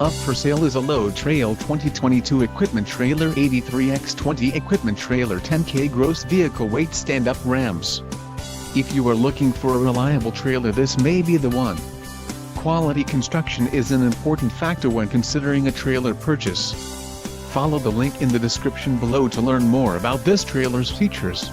Up for sale is a low Traile 2022 equipment trailer 83x20 equipment trailer 10K gross vehicle weight stand-up rams. If you are looking for a reliable trailer, this may be the one. Quality construction is an important factor when considering a trailer purchase. Follow the link in the description below to learn more about this trailer's features.